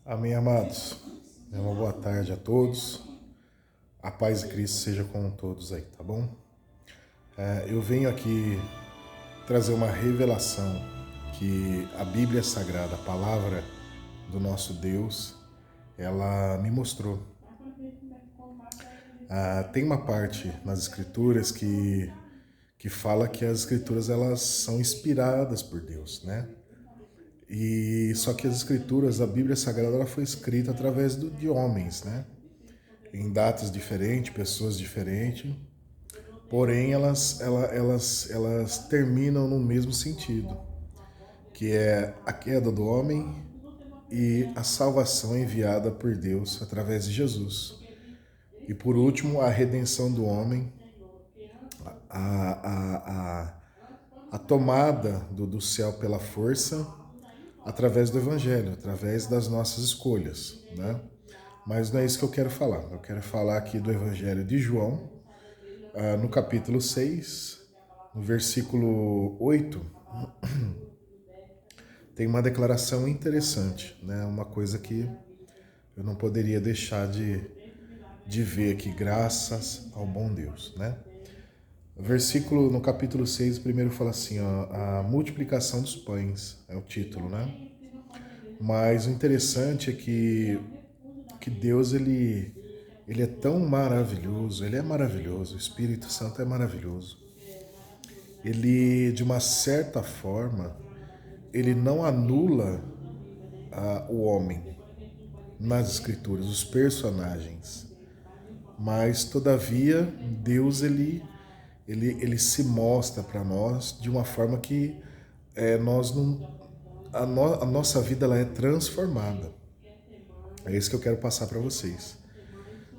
Amém, amados. Uma boa tarde a todos. A paz de Cristo seja com todos aí, tá bom? Eu venho aqui trazer uma revelação que a Bíblia Sagrada, a palavra do nosso Deus, ela me mostrou. Tem uma parte nas Escrituras que fala que as Escrituras elas são inspiradas por Deus, né? E só que as Escrituras, a Bíblia Sagrada, ela foi escrita através de homens, né? Em datas diferentes, pessoas diferentes, porém elas terminam no mesmo sentido, que é a queda do homem e a salvação enviada por Deus através de Jesus. E por último, a redenção do homem, a, a tomada do céu pela força através do Evangelho, através das nossas escolhas, né? Mas não é isso que eu quero falar. Eu quero falar aqui do Evangelho de João, no capítulo 6, no versículo 8, tem uma declaração interessante, né? Uma coisa que eu não poderia deixar de ver aqui, graças ao bom Deus, né? O versículo no capítulo 6, primeiro fala assim, ó, a multiplicação dos pães, é o título, né? Mas o interessante é que Deus, ele é tão maravilhoso, ele é maravilhoso, o Espírito Santo é maravilhoso. Ele, de uma certa forma, ele não anula o homem nas escrituras, os personagens, mas todavia Deus ele se mostra para nós de uma forma que nós não a nossa vida ela é transformada. É isso que eu quero passar para vocês.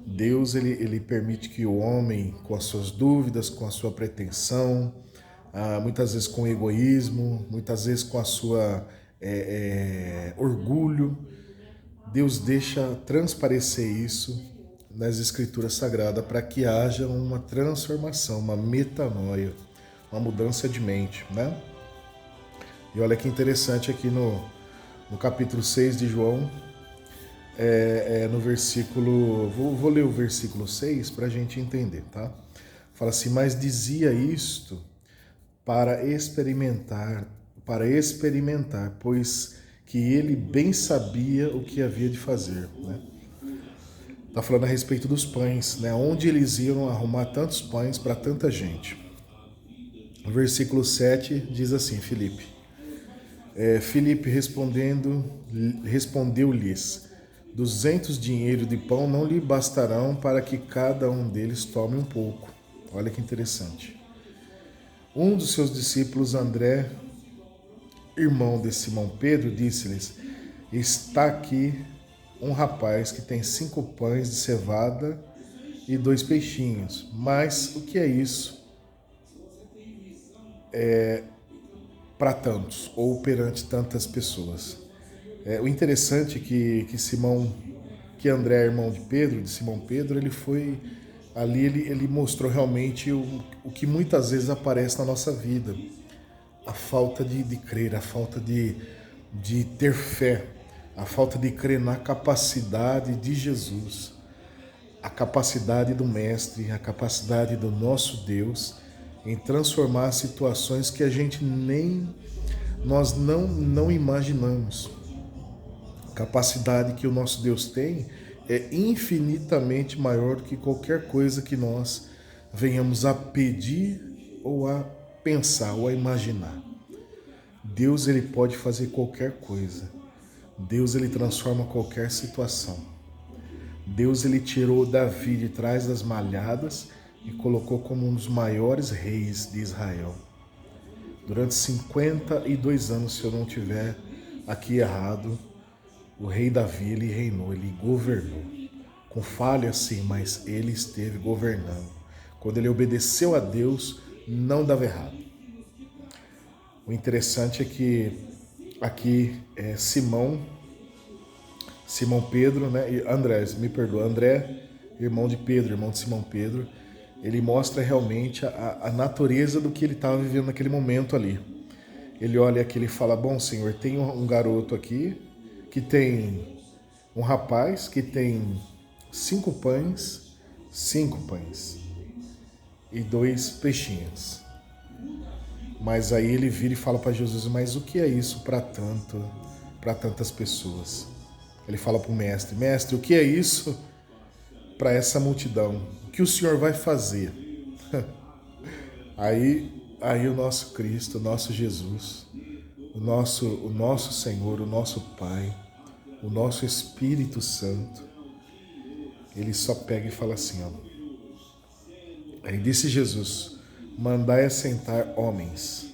Deus ele permite que o homem, com as suas dúvidas, com a sua pretensão, muitas vezes com egoísmo, muitas vezes com a sua orgulho, Deus deixa transparecer isso nas Escrituras Sagradas para que haja uma transformação, uma metanoia, uma mudança de mente, né? E olha que interessante aqui no capítulo 6 de João, no versículo... Vou ler o versículo 6 para a gente entender, tá? Fala assim, mas dizia isto para experimentar, pois que ele bem sabia o que havia de fazer, né? Está falando a respeito dos pães, né? Onde eles iam arrumar tantos pães para tanta gente. O versículo 7 diz assim, Filipe respondeu-lhes, 200 dinheiros de pão não lhe bastarão para que cada um deles tome um pouco. Olha que interessante. Um dos seus discípulos, André, irmão de Simão Pedro, disse-lhes, está aqui um rapaz que tem 5 pães de cevada e 2 peixinhos. Mas o que é isso para tantos, ou perante tantas pessoas? O interessante é que André, irmão de Pedro, de Simão Pedro, ele foi ali, ele mostrou realmente o que muitas vezes aparece na nossa vida. A falta de crer, a falta de ter fé, a falta de crer na capacidade de Jesus, a capacidade do Mestre, a capacidade do nosso Deus em transformar situações que a gente nós não imaginamos. A capacidade que o nosso Deus tem é infinitamente maior do que qualquer coisa que nós venhamos a pedir ou a pensar ou a imaginar. Deus ele pode fazer qualquer coisa. Deus ele transforma qualquer situação. Deus ele tirou Davi de trás das malhadas e colocou como um dos maiores reis de Israel. Durante 52 anos, se eu não tiver aqui errado, o rei Davi ele reinou, ele governou. Com falha sim, mas ele esteve governando. Quando ele obedeceu a Deus, não dava errado. O interessante é que aqui Simão Pedro, né? André, irmão de Pedro, irmão de Simão Pedro, ele mostra realmente a natureza do que ele estava vivendo naquele momento ali. Ele olha aqui e fala, bom Senhor, tem um garoto aqui que tem Um rapaz que tem 5 pães e 2 peixinhos. Mas aí ele vira e fala para Jesus, mas o que é isso para tantas pessoas? Ele fala para o mestre, mestre, o que é isso para essa multidão? O que o Senhor vai fazer? Aí o nosso Cristo, o nosso Jesus, o nosso Senhor, o nosso Pai, o nosso Espírito Santo, ele só pega e fala assim, ó. Aí disse Jesus, mandai assentar homens.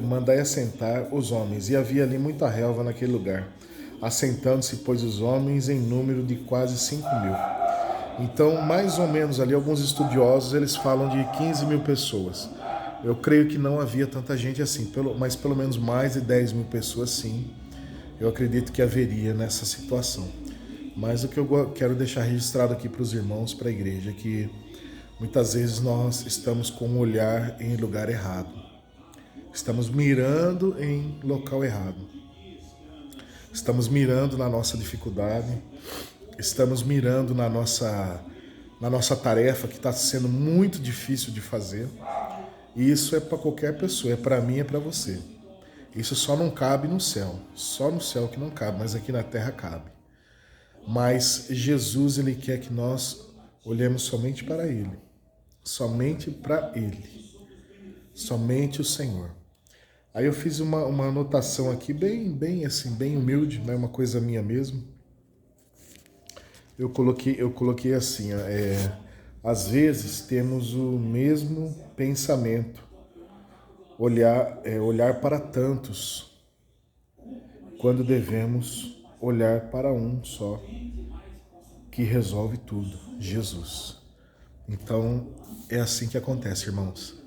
Mandai assentar os homens. E havia ali muita relva naquele lugar. Assentando-se, pois, os homens em número de quase 5.000. Então, mais ou menos ali, alguns estudiosos, eles falam de 15.000 pessoas. Eu creio que não havia tanta gente assim, mas pelo menos mais de 10.000 pessoas, sim. Eu acredito que haveria nessa situação. Mas o que eu quero deixar registrado aqui para os irmãos, para a igreja, é que muitas vezes nós estamos com o olhar em lugar errado. Estamos mirando em local errado. Estamos mirando na nossa dificuldade. Estamos mirando na nossa tarefa que está sendo muito difícil de fazer. E isso é para qualquer pessoa, é para mim, é para você. Isso só não cabe no céu. Só no céu que não cabe, mas aqui na terra cabe. Mas Jesus, ele quer que nós olhemos somente para Ele. Somente para Ele. Somente o Senhor. Aí eu fiz uma anotação aqui bem humilde, né? Uma coisa minha mesmo. Eu coloquei assim, às vezes temos o mesmo pensamento, olhar para tantos, quando devemos olhar para um só, que resolve tudo, Jesus. Então, é assim que acontece, irmãos.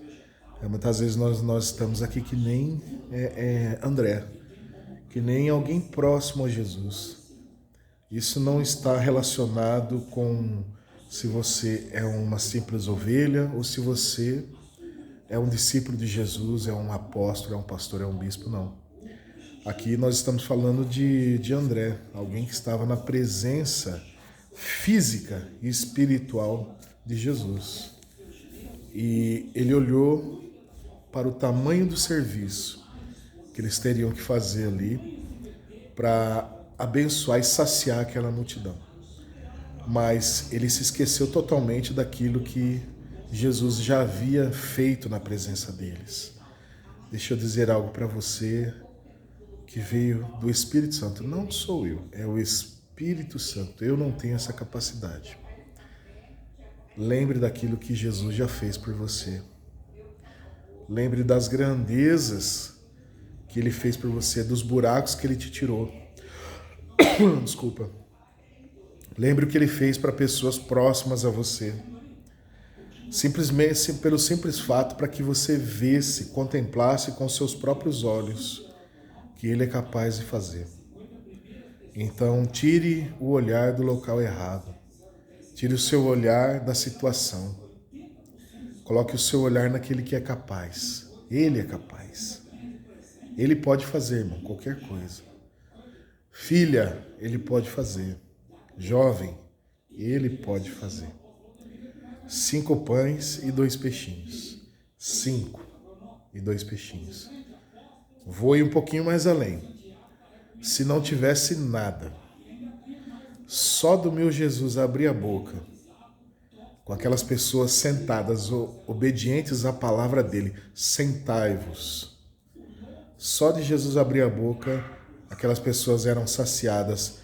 Muitas vezes nós estamos aqui que nem André, que nem alguém próximo a Jesus. Isso não está relacionado com se você é uma simples ovelha ou se você é um discípulo de Jesus, é um apóstolo, é um pastor, é um bispo, não. Aqui nós estamos falando de André, alguém que estava na presença física e espiritual de Jesus. E ele olhou para o tamanho do serviço que eles teriam que fazer ali para abençoar e saciar aquela multidão. Mas ele se esqueceu totalmente daquilo que Jesus já havia feito na presença deles. Deixa eu dizer algo para você que veio do Espírito Santo. Não sou eu, é o Espírito Santo. Eu não tenho essa capacidade. Lembre daquilo que Jesus já fez por você. Lembre das grandezas que ele fez por você, dos buracos que ele te tirou. Desculpa. Lembre o que ele fez para pessoas próximas a você. Simplesmente pelo simples fato para que você visse, contemplasse com seus próprios olhos que ele é capaz de fazer. Então, tire o olhar do local errado. Tire o seu olhar da situação. Coloque o seu olhar naquele que é capaz. Ele é capaz. Ele pode fazer, irmão, qualquer coisa. Filha, ele pode fazer. Jovem, ele pode fazer. 5 pães e 2 peixinhos. 5 e 2 peixinhos. Vou ir um pouquinho mais além. Se não tivesse nada, só do meu Jesus abrir a boca, com aquelas pessoas sentadas, obedientes à palavra dele, sentai-vos. Só de Jesus abrir a boca, aquelas pessoas eram saciadas,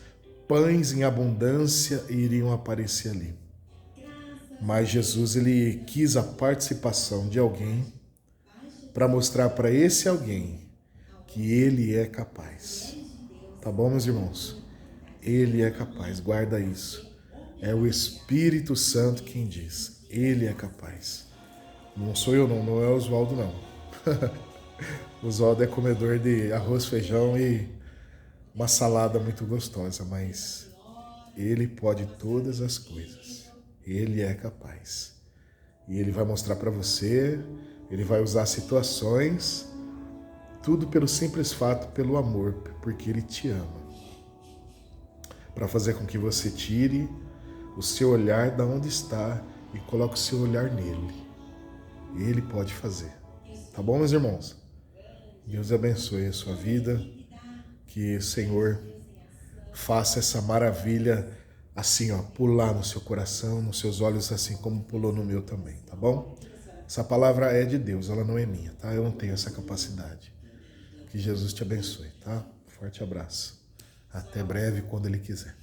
pães em abundância iriam aparecer ali. Mas Jesus, ele quis a participação de alguém para mostrar para esse alguém que ele é capaz. Tá bom, meus irmãos? Ele é capaz, guarda isso. É o Espírito Santo quem diz. Ele é capaz. Não sou eu não é o Oswaldo não. O Oswaldo é comedor de arroz, feijão e uma salada muito gostosa, mas ele pode todas as coisas. Ele é capaz. E ele vai mostrar para você, ele vai usar situações, tudo pelo simples fato, pelo amor, porque ele te ama. para fazer com que você tire o seu olhar da onde está e coloque o seu olhar nele. Ele pode fazer. Tá bom, meus irmãos? Deus abençoe a sua vida. Que o Senhor faça essa maravilha assim, ó, pular no seu coração, nos seus olhos, assim como pulou no meu também, tá bom? Essa palavra é de Deus, ela não é minha, tá? Eu não tenho essa capacidade. Que Jesus te abençoe, tá? Forte abraço. Até breve, quando Ele quiser.